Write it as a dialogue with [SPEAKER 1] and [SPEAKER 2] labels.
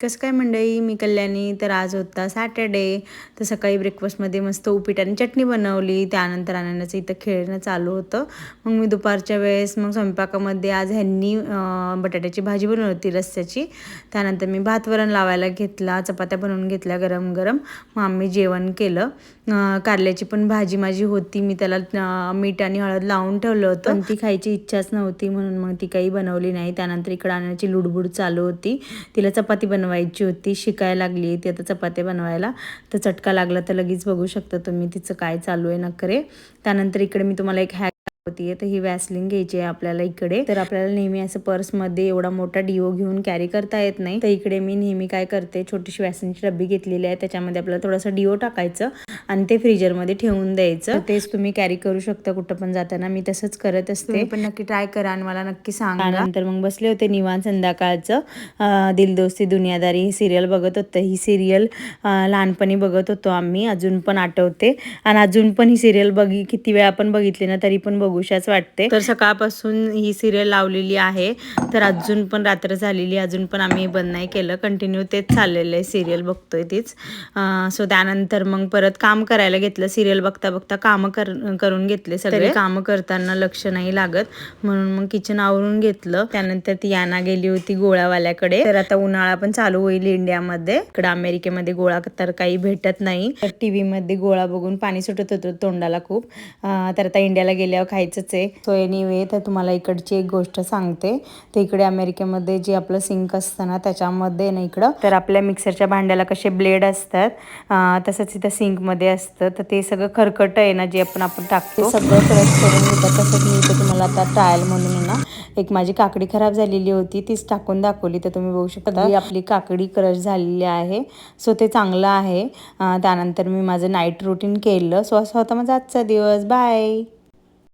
[SPEAKER 1] कसं काय मंडळी, मी कल्याणी. तर आज होता सॅटर्डे. तर सकाळी ब्रेकफास्टमध्ये मस्त उपीट आणि चटणी बनवली. त्यानंतर अनन्याचं इथं खेळणं चालू होतं. मग मी दुपारच्या वेळेस स्वयंपाकामध्ये आज ह्यांनी बटाट्याची भाजी बनवली होती रस्स्याची. त्यानंतर मी भात वरण लावायला घेतला, चपात्या बनवून घेतल्या गरम गरम. मग आम्ही जेवण केलं. कारल्याची पण भाजी माझी होती, मी त्याला मीठ आणि हळद लावून ठेवलं होतं, पण ती खायची इच्छाच नव्हती म्हणून मग ती काही बनवली नाही. त्यानंतर इकडं अनन्याची लुडबुड चालू होती. तिला चपाती बनवायची होती, शिकायला लागली ती आता चपात्या बनवायला. तर चटका लागला तर लगेच बघू शकता तुम्ही तिचं काय चालू आहे नखरे. त्यानंतर इकडे मी तुम्हाला एक हॅक होती. तर ही वॅसलिन घ्यायची आहे आपल्याला इकडे. तर आपल्याला नेहमी असं पर्समध्ये एवढा मोठा डिओ घेऊन कॅरी करता येत नाही. तर इकडे मी नेहमी काय करते, छोटीशी वॅसलिनची डब्बी घेतलेली आहे, त्याच्यामध्ये आपल्याला थोडासा डिओ टाकायचं आणि ते फ्रीजरमध्ये ठेवून द्यायचं. तेच तुम्ही कॅरी करू शकता कुठं पण जाताना. मी तसंच करत असते, पण नक्की ट्राय करा आणि मला नक्की सांगा. त्यानंतर मग बसले होते निवांत संध्याकाळचं. दिल दोस्ती दुनियादारी ही सिरियल बघत होतं. ही सिरियल लहानपणी बघत होतो आम्ही, अजून पण आठवते. आणि अजून पण ही सिरियल किती वेळा आपण बघितली ना तरी पण बघूशाच वाटते. तर सकाळपासून ही सिरियल लावलेली आहे. तर अजून पण रात्र झालेली, अजून पण आम्ही बंद नाही केलं. कंटिन्यू तेच चाललेलं आहे, सिरियल बघतोय तीच. सो त्यानंतर मग परत काम करायला घेतलं. सिरियल बघता बघता कामं करून घेतले सगळे. कामं करताना लक्ष नाही लागत म्हणून मग किचन आवरून घेतलं. त्यानंतर ती याना गेली होती गोळावाल्याकडे. तर आता उन्हाळा पण चालू होईल इंडियामध्ये. इकडं अमेरिकेमध्ये गोळा तर काही भेटत नाही. तर टीव्ही मध्ये गोळा बघून पाणी सुटत होतं तोंडाला खूप. तर आता इंडियाला गेल्यावर खायचंच आहे. सो एनिवे, तर तुम्हाला इकडची एक गोष्ट सांगते. तर इकडे अमेरिकेमध्ये जे आपलं सिंक असतं ना त्याच्यामध्ये ना इकडं तर आपल्या मिक्सरच्या भांड्याला कसे ब्लेड असतात, तसंच इथं सिंकमध्ये असतं. तर ते सगळं खरकट आहे ना जे आपण टाकतो सगळं क्रश करून घेतात. तसंच मी इथं तुम्हाला आता ट्रायल म्हणून आहे ना एक माझी काकडी खराब झालेली होती, तीच टाकून दाखवली. तर तुम्ही बघू शकता आपली काकडी क्रश झालेली आहे. सो ते चांगलं आहे. त्यानंतर मी माझं नाईट रुटीन केलं. सो असा होता माझा आजचा दिवस. बाय.